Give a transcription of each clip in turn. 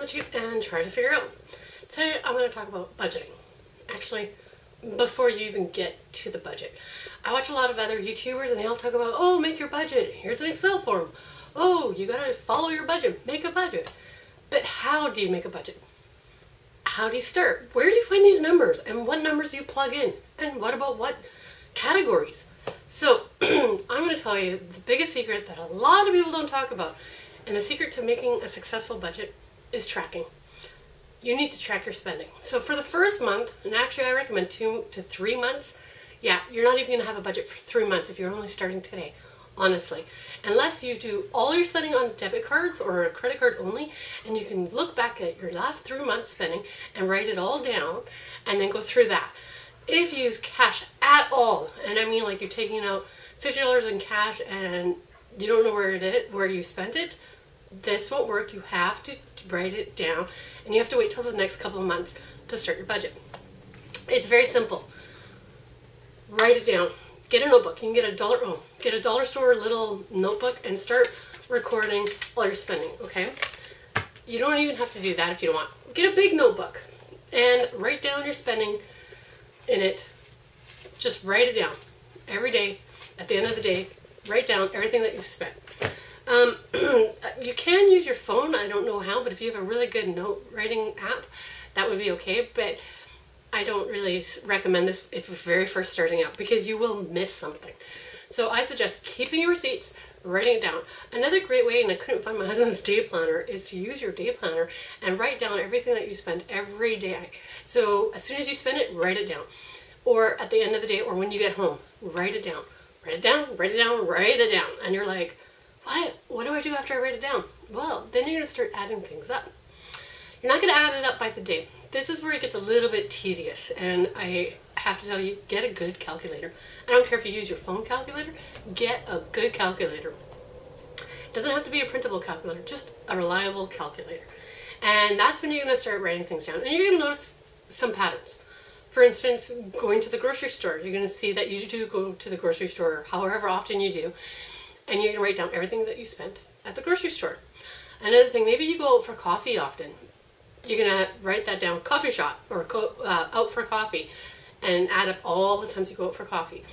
technology and try to figure out. Today I'm going to talk about budgeting. Actually, before you even get to the budget. I watch a lot of other YouTubers and they all talk about, oh, make your budget. Here's an Excel form. Oh, you got to follow your budget. Make a budget. But how do you make a budget? How do you start? Where do you find these numbers? And what numbers do you plug in? And what about what categories? So I'm going to tell you the biggest secret that a lot of people don't talk about. And the secret to making a successful budget is tracking. You need to track your spending. So for the first month, and actually I recommend 2 to 3 months, yeah, you're not even going to have a budget for 3 months if you're only starting today, honestly. Unless you do all your spending on debit cards or credit cards only, and you can look back at your last 3 months spending and write it all down and then go through that. If you use cash at all, and I mean like you're taking out $50 in cash and you don't know where you spent it, this won't work. You have to write it down, and you have to wait till the next couple of months to start your budget. It's very simple. Write it down. Get a notebook. You can get a dollar store little notebook and start recording all your spending, okay? You don't even have to do that if you don't want. Get a big notebook and write down your spending in it. Just write it down every day. At the end of the day, write down everything that you've spent. You can use your phone, I don't know how, but if you have a really good note writing app, that would be okay, but I don't really recommend this if you're very first starting out because you will miss something. So I suggest keeping your receipts, writing it down. Another great way, and I couldn't find my husband's day planner, is to use your day planner and write down everything that you spend every day. So as soon as you spend it, write it down. Or at the end of the day, or when you get home, write it down. Write it down, write it down, write it down. And you're like, what do I do after I write it down? Well, then you're going to start adding things up. You're not going to add it up by the day. This is where it gets a little bit tedious, and I have to tell you, get a good calculator. I don't care if you use your phone calculator, get a good calculator. It doesn't have to be a printable calculator, just a reliable calculator. And that's when you're going to start writing things down. And you're going to notice some patterns. For instance, going to the grocery store, you're going to see that you do go to the grocery store however often you do. And you're going to write down everything that you spent at the grocery store. Another thing, maybe you go out for coffee often. You're going to write that down, coffee shop, or out for coffee, and add up all the times you go out for coffee.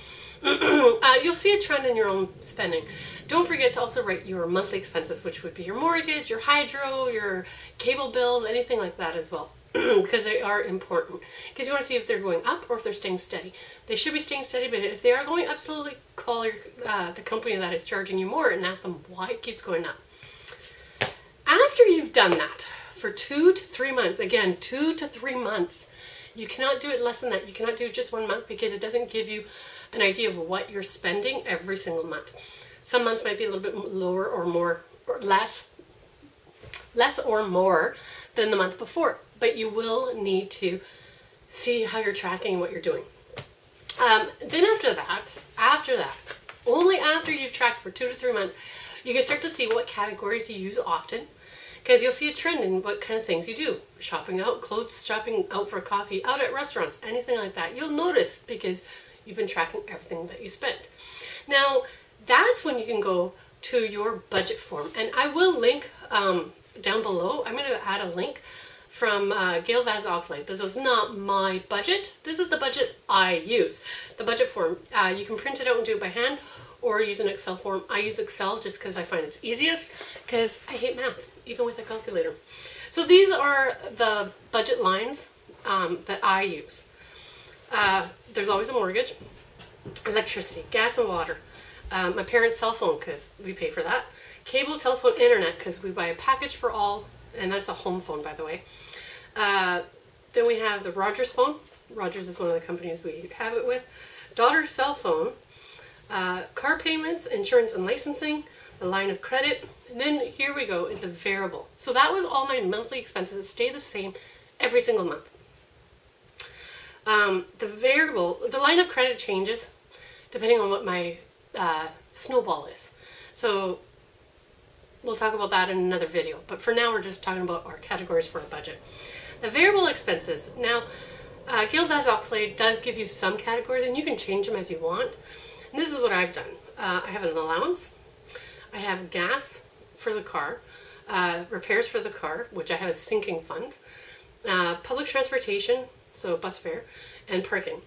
You'll see a trend in your own spending. Don't forget to also write your monthly expenses, which would be your mortgage, your hydro, your cable bills, anything like that as well. Because they are important. Because you want to see if they're going up or if they're staying steady. They should be staying steady, but if they are going up, absolutely call the company that is charging you more and ask them why it keeps going up. After you've done that for 2 to 3 months, again, 2 to 3 months, you cannot do it less than that. You cannot do it just 1 month because it doesn't give you an idea of what you're spending every single month. Some months might be a little bit lower or more, or less or more than the month before. But you will need to see how you're tracking what you're doing. Then after that, only after you've tracked for 2 to 3 months, you can start to see what categories you use often, because you'll see a trend in what kind of things you do. Shopping out, clothes, shopping out for coffee, out at restaurants, anything like that. You'll notice because you've been tracking everything that you spent. Now, that's when you can go to your budget form. And I will link down below. I'm going to add a link from Gail Vaz Oxlade. This is not my budget. This is the budget I use. The budget form. You can print it out and do it by hand or use an Excel form. I use Excel just because I find it's easiest because I hate math, even with a calculator. So these are the budget lines that I use. There's always a mortgage, electricity, gas and water, my parents' cell phone because we pay for that, cable, telephone, internet because we buy a package for all, and that's a home phone, by the way. Then we have the Rogers phone. Rogers is one of the companies we have it with. Daughter's cell phone. Car payments, insurance and licensing, the line of credit. And then here we go is the variable. So that was all my monthly expenses that stay the same every single month. The variable, the line of credit changes depending on what my snowball is. So we'll talk about that in another video, but for now we're just talking about our categories for a budget. The variable expenses. Now, Gail Vaz Oxlade does give you some categories and you can change them as you want. And this is what I've done. I have an allowance. I have gas for the car. repairs for the car, which I have a sinking fund, public transportation, so bus fare, and parking,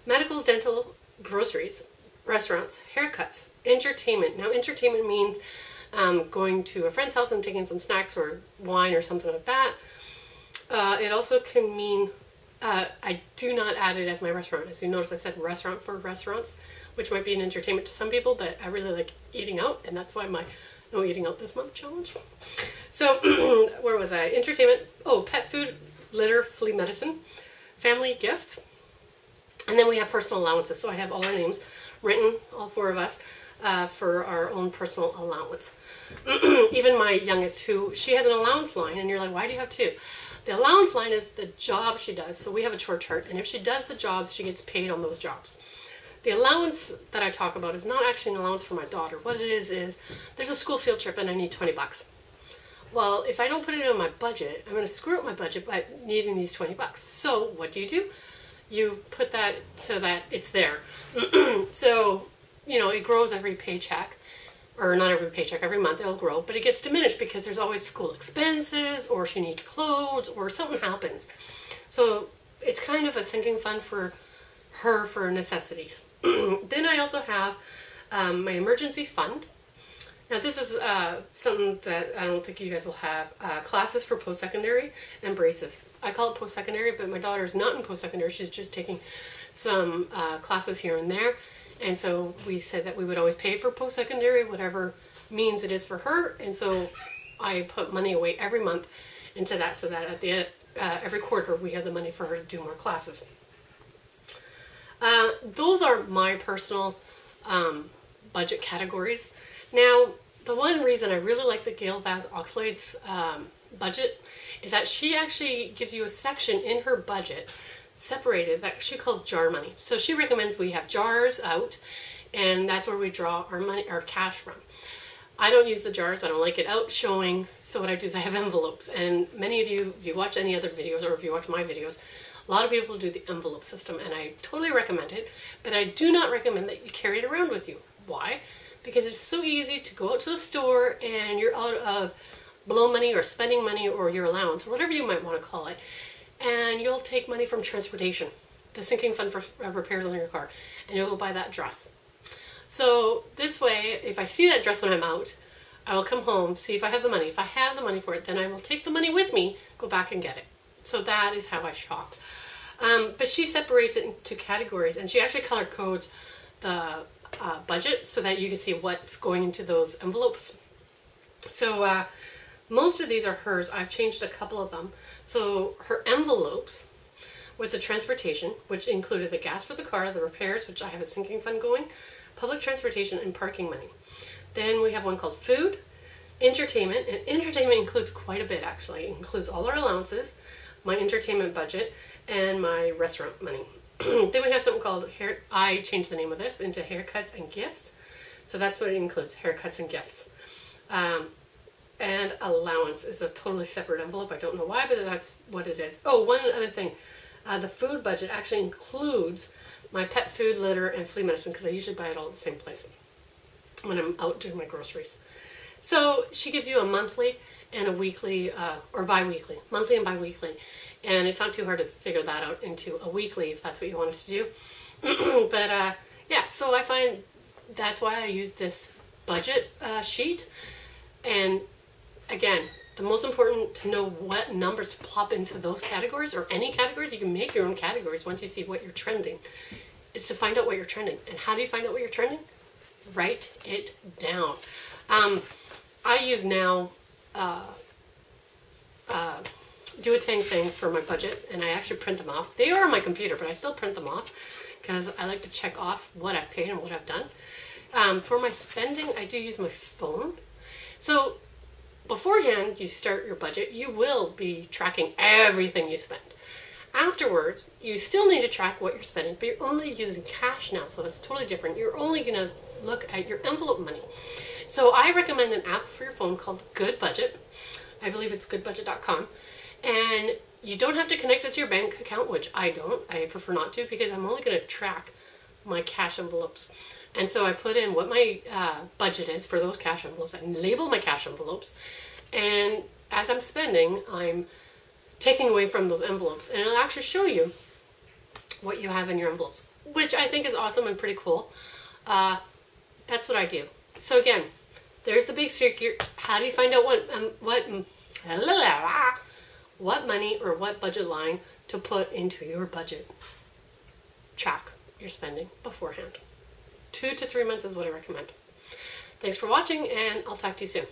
medical, dental, groceries, restaurants, haircuts, entertainment. Now, entertainment means going to a friend's house and taking some snacks or wine or something like that. It also can mean, I do not add it as my restaurant. As you notice, I said restaurant for restaurants, which might be an entertainment to some people, but I really like eating out, and that's why my no eating out this month challenge. So, where was I? Entertainment, pet food, litter, flea medicine, family gifts, and then we have personal allowances. So I have all our names written, all four of us, for our own personal allowance. Even my youngest, she has an allowance line, and you're like, why do you have two? The allowance line is the job she does. So we have a chore chart, and if she does the jobs, she gets paid on those jobs. The allowance that I talk about is not actually an allowance for my daughter. What it is there's a school field trip and I need 20 bucks. Well, if I don't put it in my budget, I'm going to screw up my budget by needing these 20 bucks. So what do? You put that so that it's there. So, it grows every paycheck, or not every paycheck, every month it'll grow, but it gets diminished because there's always school expenses, or she needs clothes, or something happens. So it's kind of a sinking fund for her for necessities. Then I also have my emergency fund. Now this is something that I don't think you guys will have. Classes for post-secondary and braces. I call it post-secondary, but my daughter is not in post-secondary. She's just taking some classes here and there. And so we said that we would always pay for post-secondary, whatever means it is for her. And so I put money away every month into that so that at the end, every quarter we have the money for her to do more classes. Those are my personal budget categories. Now, the one reason I really like the Gail Vaz Oxlade's budget is that she actually gives you a section in her budget separated that she calls jar money. So she recommends we have jars out, and that's where we draw our money, our cash from. I don't use the jars. I don't like it out showing. So what I do is I have envelopes, and many of you, if you watch any other videos or if you watch my videos, a lot of people do the envelope system, and I totally recommend it, but I do not recommend that you carry it around with you. Why? Because it's so easy to go out to the store and you're out of blow money or spending money or your allowance, or whatever you might want to call it, and you'll take money from transportation, the sinking fund for repairs on your car, and you'll go buy that dress. So this way, if I see that dress when I'm out, I will come home, see if I have the money. If I have the money for it, then I will take the money with me, go back and get it. So that is how I shop. But she separates it into categories, and she actually color codes the budget so that you can see what's going into those envelopes. So most of these are hers. I've changed a couple of them. So her envelopes was the transportation, which included the gas for the car, the repairs, which I have a sinking fund going, public transportation, and parking money. Then we have one called food, entertainment, and entertainment includes quite a bit actually. It includes all our allowances, my entertainment budget, and my restaurant money. Then we have something called hair. I changed the name of this into haircuts and gifts. So that's what it includes, haircuts and gifts. And allowance is a totally separate envelope. I don't know why, but that's what it is. Oh, one other thing. The food budget actually includes my pet food, litter, and flea medicine, because I usually buy it all at the same place when I'm out doing my groceries. So she gives you a monthly and a weekly, or bi-weekly, monthly and bi-weekly. And it's not too hard to figure that out into a weekly if that's what you want us to do. But yeah, so I find that's why I use this budget sheet. And again, the most important to know what numbers to plop into those categories, or any categories. You can make your own categories once you see what you're trending, is to find out what you're trending. And how do you find out what you're trending? Write it down. I use now Duotang thing for my budget, and I actually print them off. They are on my computer, but I still print them off because I like to check off what I've paid and what I've done. For my spending, I do use my phone. So beforehand, you start your budget, you will be tracking everything you spend. Afterwards, you still need to track what you're spending, but you're only using cash now, so it's totally different. You're only going to look at your envelope money. So I recommend an app for your phone called Good Budget. I believe it's goodbudget.com. And you don't have to connect it to your bank account, which I don't. I prefer not to, because I'm only going to track my cash envelopes. And so I put in what my budget is for those cash envelopes. I label my cash envelopes. And as I'm spending, I'm taking away from those envelopes, and it'll actually show you what you have in your envelopes, which I think is awesome and pretty cool. That's what I do. So again, there's the big secret. How do you find out what money or what budget line to put into your budget? Track your spending beforehand. 2 to 3 months is what I recommend. Thanks for watching, and I'll talk to you soon.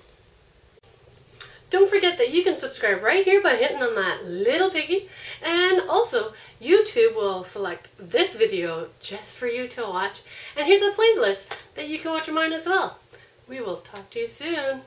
Don't forget that you can subscribe right here by hitting on that little piggy, and also YouTube will select this video just for you to watch, and here's a playlist that you can watch of mine as well. We will talk to you soon.